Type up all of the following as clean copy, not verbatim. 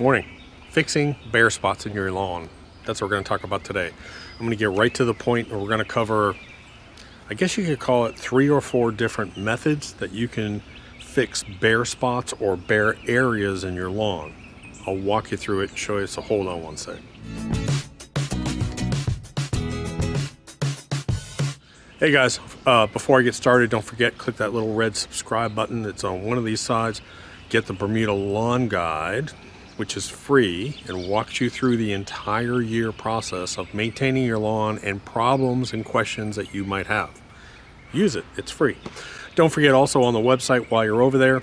Morning. Fixing bare spots in your lawn. That's what we're going to talk about today. I'm going to get right to the point, and we're going to cover, I guess you could call it 3 or 4 different methods that you can fix bare spots or bare areas in your lawn. I'll walk you through it and show you. So hold on one sec. Hey guys, before I get started, don't forget, click that little red subscribe button. It's on one of these sides. Get the Bermuda Lawn Guide, which is free and walks you through the entire year process of maintaining your lawn and problems and questions that you might have. Use it, it's free. Don't forget also on the website while you're over there,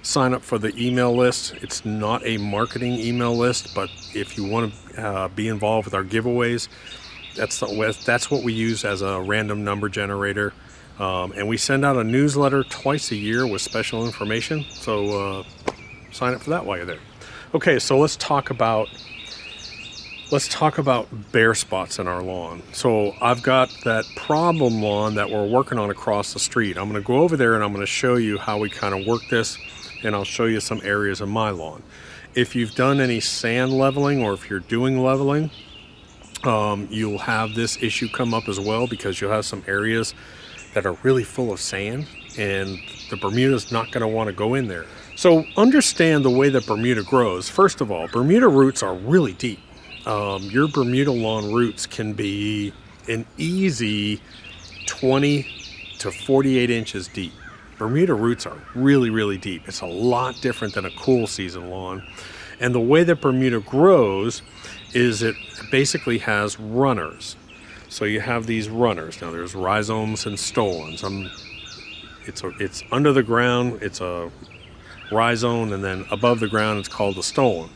sign up for the email list. It's not a marketing email list, but if you want to be involved with our giveaways, that's what we use as a random number generator. And we send out a newsletter twice a year with special information. So sign up for that while you're there. Okay, so let's talk about bare spots in our lawn. So I've got that problem lawn that we're working on across the street. I'm going to go over there and I'm going to show you how we kind of work this, and I'll show you some areas of my lawn. If you've done any sand leveling, or if you're doing leveling, you'll have this issue come up as well, because you'll have some areas that are really full of sand, and the Bermuda's not going to want to go in there. So understand the way that Bermuda grows. First of all, Bermuda roots are really deep. Your Bermuda lawn roots can be an easy 20 to 48 inches deep. Bermuda roots are really, really deep. It's a lot different than a cool season lawn. And the way that Bermuda grows is it basically has runners. So you have these runners. Now there's rhizomes and stolons. It's under the ground, it's a rhizome, and then above the ground it's called a stolon.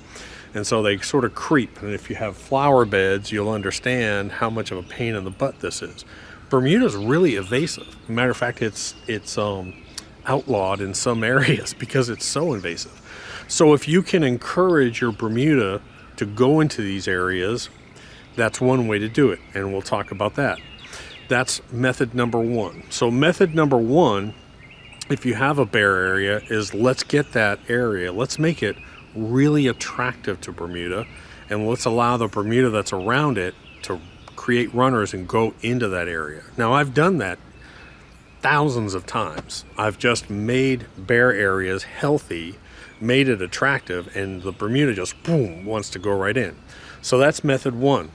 And so they sort of creep. And if you have flower beds, you'll understand how much of a pain in the butt this is. Bermuda's really evasive. Matter of fact, it's outlawed in some areas because it's so invasive. So if you can encourage your Bermuda to go into these areas, that's one way to do it, and we'll talk about that. That's method number 1. So method number 1, if you have a bare area, is let's get that area, let's make it really attractive to Bermuda, and let's allow the Bermuda that's around it to create runners and go into that area. Now I've done that thousands of times. I've just made bare areas healthy, made it attractive, and the Bermuda just boom wants to go right in. So that's method 1.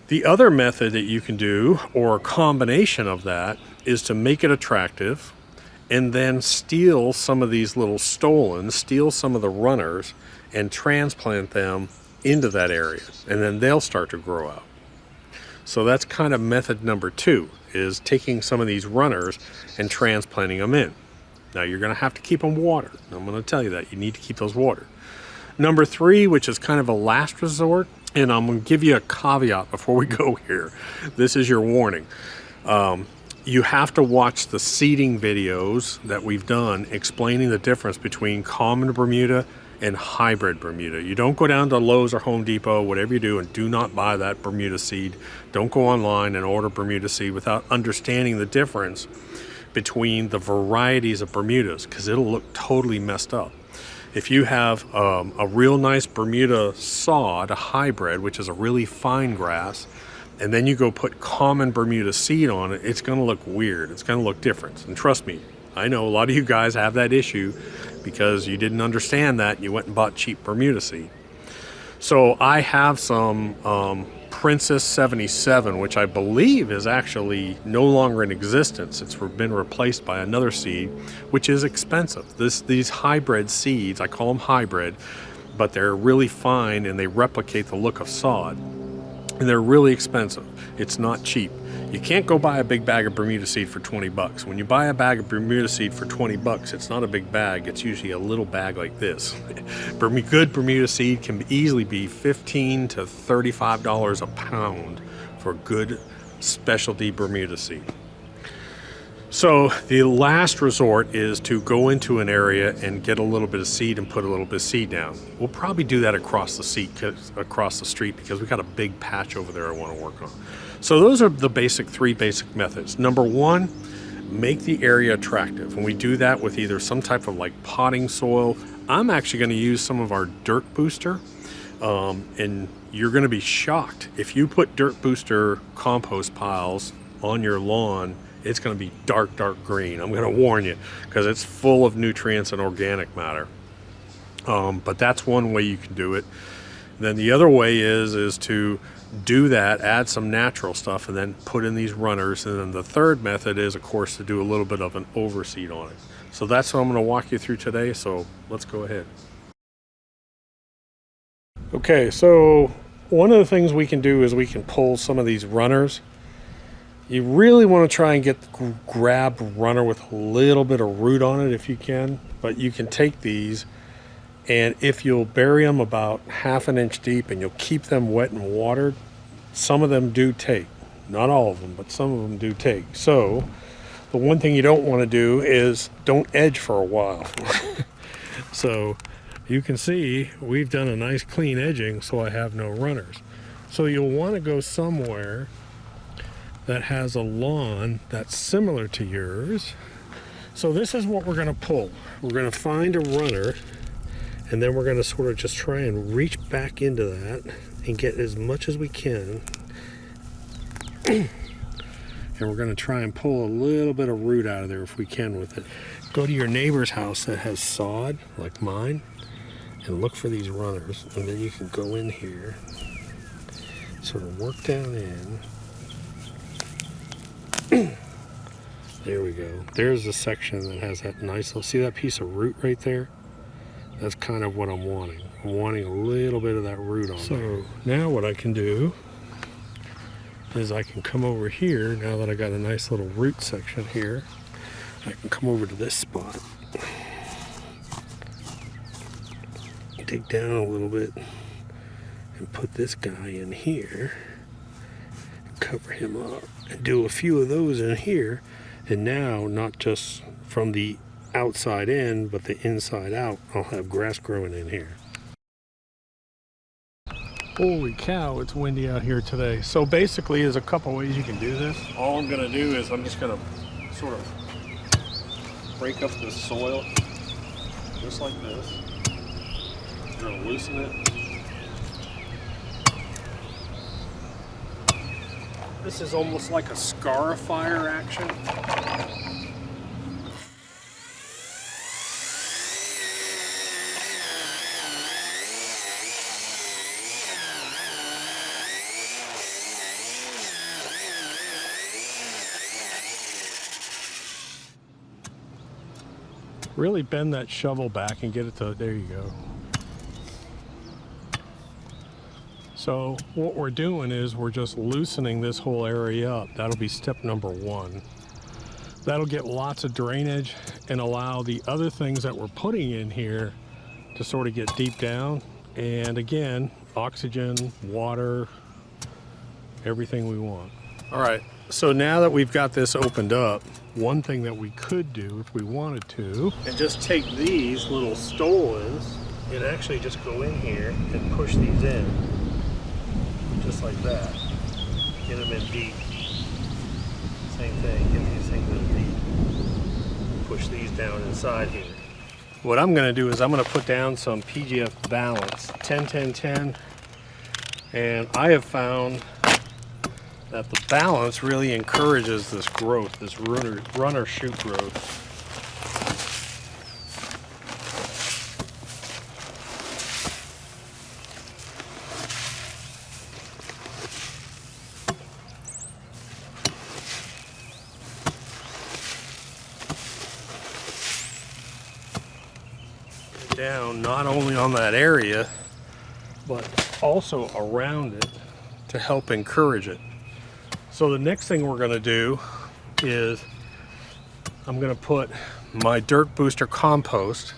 The other method that you can do, or a combination of that, is to make it attractive and then steal some of these little stolons, steal some of the runners, and transplant them into that area, and then they'll start to grow out. So that's kind of method number 2, is taking some of these runners and transplanting them in. Now you're going to have to keep them watered. I'm going to tell you that. You need to keep those watered. Number 3, which is kind of a last resort, and I'm going to give you a caveat before we go here. This is your warning. You have to watch the seeding videos that we've done explaining the difference between common Bermuda and hybrid Bermuda. You don't go down to Lowe's or Home Depot, whatever you do, and do not buy that Bermuda seed. Don't go online and order Bermuda seed without understanding the difference between the varieties of Bermudas, because it'll look totally messed up. If you have a real nice Bermuda sod, a hybrid, which is a really fine grass, and then you go put common Bermuda seed on it, it's going to look weird. It's going to look different. And trust me, I know a lot of you guys have that issue because you didn't understand that. You went and bought cheap Bermuda seed. So I have some Princess 77, which I believe is actually no longer in existence. It's been replaced by another seed, which is expensive. These hybrid seeds, I call them hybrid, but they're really fine and they replicate the look of sod. And they're really expensive. It's not cheap. You can't go buy a big bag of Bermuda seed for 20 bucks. When you buy a bag of Bermuda seed for 20 bucks, it's not a big bag. It's usually a little bag like this. Good Bermuda seed can easily be $15 to $35 a pound for good specialty Bermuda seed. So the last resort is to go into an area and get a little bit of seed and put a little bit of seed down. We'll probably do that across the street because we got a big patch over there I want to work on. So those are the 3 basic methods. Number 1, make the area attractive. And we do that with either some type of like potting soil, I'm actually going to use some of our dirt booster, and you're going to be shocked. If you put dirt booster compost piles on your lawn, it's going to be dark green. I'm going to warn you, because it's full of nutrients and organic matter. But that's one way you can do it. Then the other way is to do that, add some natural stuff, and then put in these runners. And then the third method is, of course, to do a little bit of an overseed on it. So that's what I'm going to walk you through today. So let's go ahead. Okay, so one of the things we can do is we can pull some of these runners. You really want to try and grab a runner with a little bit of root on it if you can, but you can take these, and if you'll bury them about ½ an inch deep and you'll keep them wet and watered, some of them do take. Not all of them, but some of them do take. So the one thing you don't want to do is don't edge for a while. So you can see we've done a nice clean edging, so I have no runners. So you'll want to go somewhere that has a lawn that's similar to yours. So this is what we're going to pull. We're going to find a runner, and then we're going to sort of just try and reach back into that and get as much as we can. And we're going to try and pull a little bit of root out of there if we can with it. Go to your neighbor's house that has sod, like mine, and look for these runners, and then you can go in here, sort of work down in. There we go. There's the section that has that nice little, see that piece of root right there? That's kind of what I'm wanting. I'm wanting a little bit of that root on there. So now what I can do is I can come over here, now that I got a nice little root section here, I can come over to this spot, dig down a little bit, and put this guy in here, cover him up, and do a few of those in here. And now, not just from the outside in, but the inside out, I'll have grass growing in here. Holy cow, it's windy out here today. So basically, there's a couple ways you can do this. All I'm gonna do is I'm just gonna sort of break up the soil, just like this. I'm gonna loosen it. This is almost like a scarifier action. Really bend that shovel back and get it to, there you go. So what we're doing is we're just loosening this whole area up. That'll be step number one. That'll get lots of drainage and allow the other things that we're putting in here to sort of get deep down. And again, oxygen, water, everything we want. All right, so now that we've got this opened up, one thing that we could do if we wanted to, and just take these little stolons and actually just go in here and push these in. Just like that. Get them in deep. Same thing, get these things in deep. Push these down inside here. What I'm going to do is I'm going to put down some PGF Balance 10-10-10, and I have found that the balance really encourages this growth, this runner shoot growth. Down not only on that area, but also around it to help encourage it. So the next thing we're going to do is I'm going to put my dirt booster compost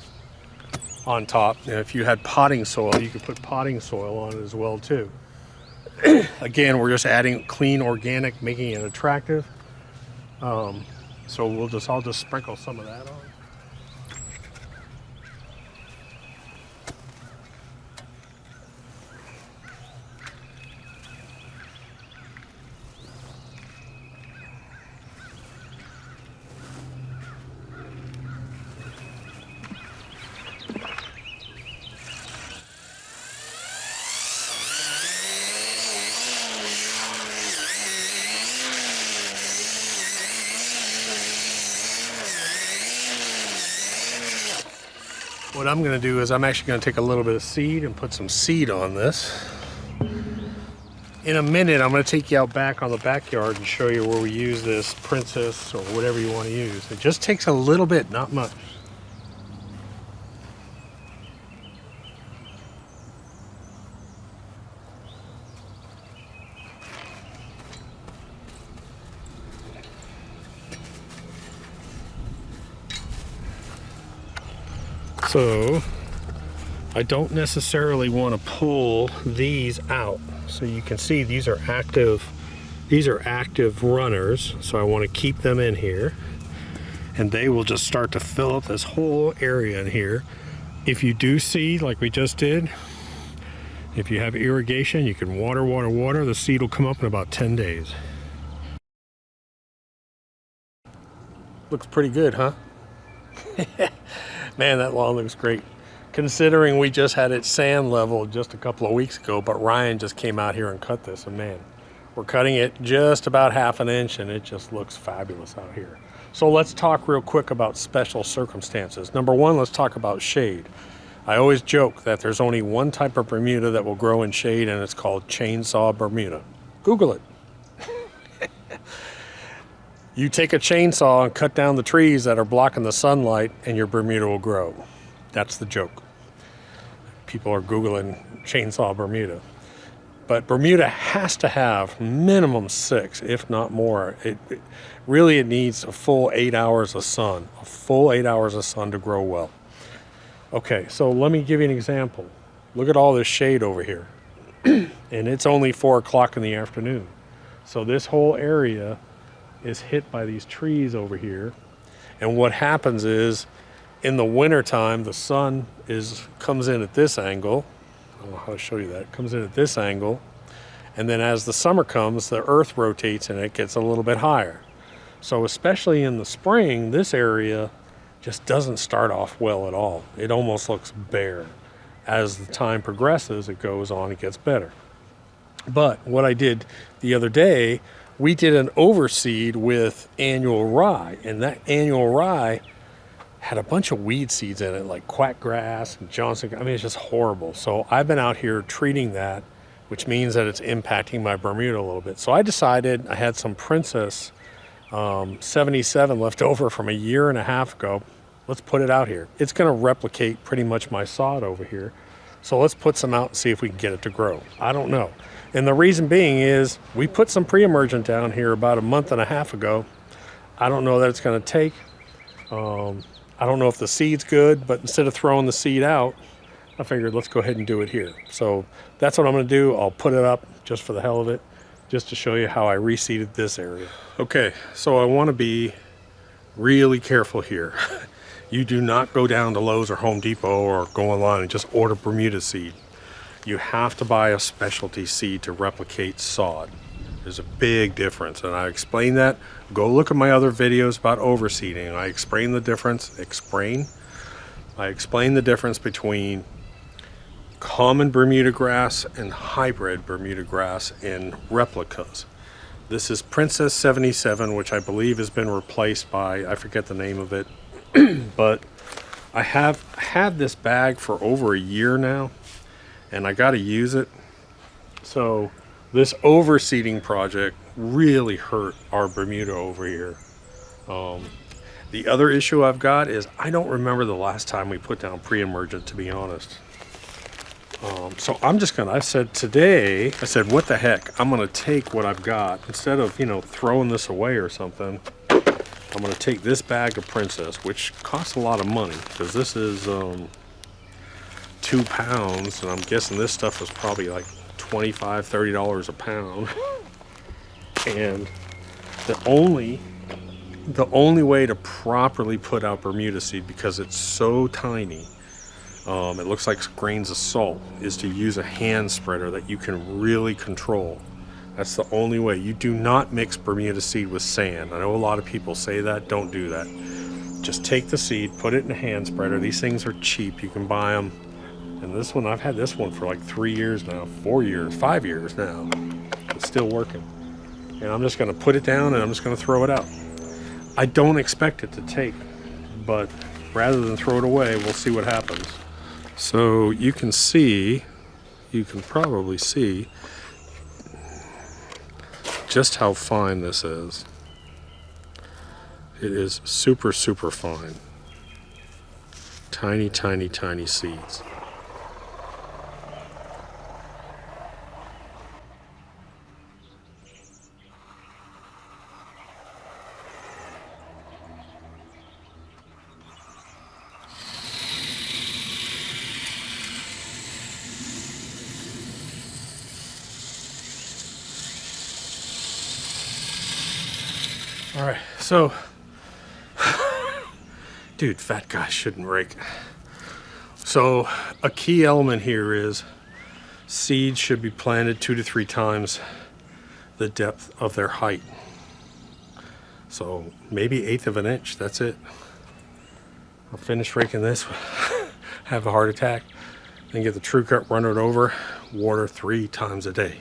on top. And if you had potting soil, you could put potting soil on it as well too. Again, we're just adding clean organic, making it attractive. So I'll just sprinkle some of that on. What I'm going to do is I'm actually going to take a little bit of seed and put some seed on this. In a minute, I'm going to take you out back on the backyard and show you where we use this Princess or whatever you want to use. It just takes a little bit, not much. So I don't necessarily want to pull these out. So you can see these are active runners. So I want to keep them in here, and they will just start to fill up this whole area in here. If you do seed like we just did, if you have irrigation, you can water, the seed will come up in about 10 days. Looks pretty good, huh? Man, that lawn looks great. Considering we just had it sand leveled just a couple of weeks ago, but Ryan just came out here and cut this, and man, we're cutting it just about ½ an inch, and it just looks fabulous out here. So let's talk real quick about special circumstances. Number one, let's talk about shade. I always joke that there's only one type of Bermuda that will grow in shade, and it's called chainsaw Bermuda. Google it. You take a chainsaw and cut down the trees that are blocking the sunlight, and your Bermuda will grow. That's the joke. People are Googling chainsaw Bermuda. But Bermuda has to have minimum 6, if not more. It needs a full 8 hours of sun. A full 8 hours of sun to grow well. Okay, so let me give you an example. Look at all this shade over here. And it's only 4 o'clock in the afternoon. So this whole area is hit by these trees over here. And what happens is, in the wintertime, the sun comes in at this angle. I don't know how to show you that. It comes in at this angle. And then as the summer comes, the earth rotates and it gets a little bit higher. So especially in the spring, this area just doesn't start off well at all. It almost looks bare. As the time progresses, it goes on, it gets better. But what I did the other day, we did an overseed with annual rye, and that annual rye had a bunch of weed seeds in it, like quackgrass and Johnson. I mean, it's just horrible. So I've been out here treating that, which means that it's impacting my Bermuda a little bit. So I decided, I had some Princess 77 left over from a year and a half ago. Let's put it out here. It's going to replicate pretty much my sod over here. So let's put some out and see if we can get it to grow. I don't know. And the reason being is we put some pre-emergent down here about a month and a half ago. I don't know that it's going to take. I don't know if the seed's good, but instead of throwing the seed out, I figured let's go ahead and do it here. So that's what I'm going to do. I'll put it up just for the hell of it, just to show you how I reseeded this area. Okay, so I want to be really careful here. You do not go down to Lowe's or Home Depot or go online and just order Bermuda seed. You have to buy a specialty seed to replicate sod. There's a big difference, and I explain that. Go look at my other videos about overseeding. I explain the difference. I explain the difference between common Bermuda grass and hybrid Bermuda grass in replicas. This is Princess 77, which I believe has been replaced by, I forget the name of it, but I have had this bag for over a year now, and I got to use it. So this overseeding project really hurt our Bermuda over here. The other issue I've got is I don't remember the last time we put down pre-emergent, to be honest. So I'm just gonna, I said what the heck, I'm gonna take what I've got. Instead of, throwing this away or something, I'm gonna take this bag of Princess, which costs a lot of money, because this is 2 pounds, and I'm guessing this stuff was probably like $25–30 a pound. And the only way to properly put out Bermuda seed, because it's so tiny, it looks like grains of salt, is to use a hand spreader that you can really control. That's the only way. You do not mix Bermuda seed with sand. I know a lot of people say that. Don't do that. Just take the seed, put it in a hand spreader. These things are cheap. You can buy them. And this one, I've had this one for like 3 years now, 4 years, 5 years now. It's still working. And I'm just going to put it down and I'm just going to throw it out. I don't expect it to take, but rather than throw it away, we'll see what happens. So you can see, you can probably see just how fine this is. It is super, super fine. Tiny, tiny, tiny seeds. All right, so, dude, fat guys shouldn't rake. So a key element here is seeds should be planted 2 to 3 times the depth of their height. So maybe 1/8 of an inch, that's it. I'll finish raking this, have a heart attack, then get the True Cut, run it over, water 3 times a day.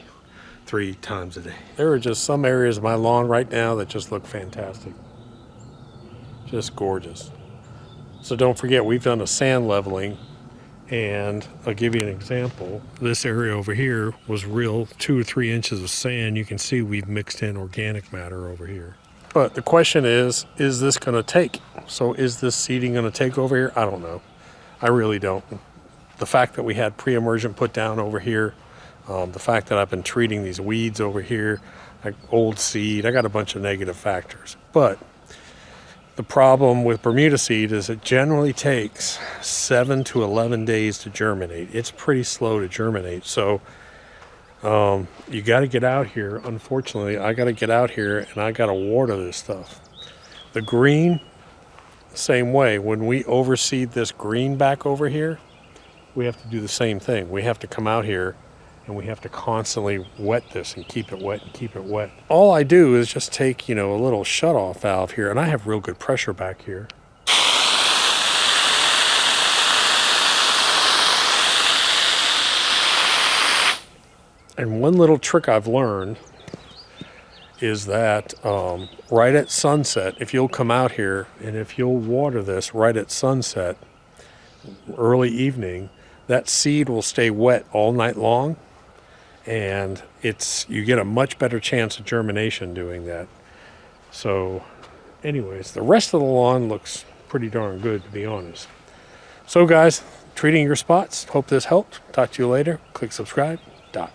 3 times a day. There are just some areas of my lawn right now that just look fantastic. Just gorgeous. So don't forget, we've done a sand leveling, and I'll give you an example. This area over here was real 2 or 3 inches of sand. You can see we've mixed in organic matter over here. But the question is this gonna take? So is this seeding gonna take over here? I don't know. I really don't. The fact that we had pre-emergent put down over here, the fact that I've been treating these weeds over here, like old seed, I got a bunch of negative factors. But the problem with Bermuda seed is it generally takes 7 to 11 days to germinate. It's pretty slow to germinate. So you got to get out here. Unfortunately, I got to get out here and I got to water this stuff. The green, same way. When we overseed this green back over here, we have to do the same thing. We have to come out here and we have to constantly wet this and keep it wet and keep it wet. All I do is just take, a little shut-off valve here, and I have real good pressure back here. And one little trick I've learned is that right at sunset, if you'll come out here and if you'll water this right at sunset, early evening, that seed will stay wet all night long. And you get a much better chance of germination doing that. So anyways, the rest of the lawn looks pretty darn good, to be honest. So guys, treating your spots. Hope this helped. Talk to you later. Click subscribe. Dot.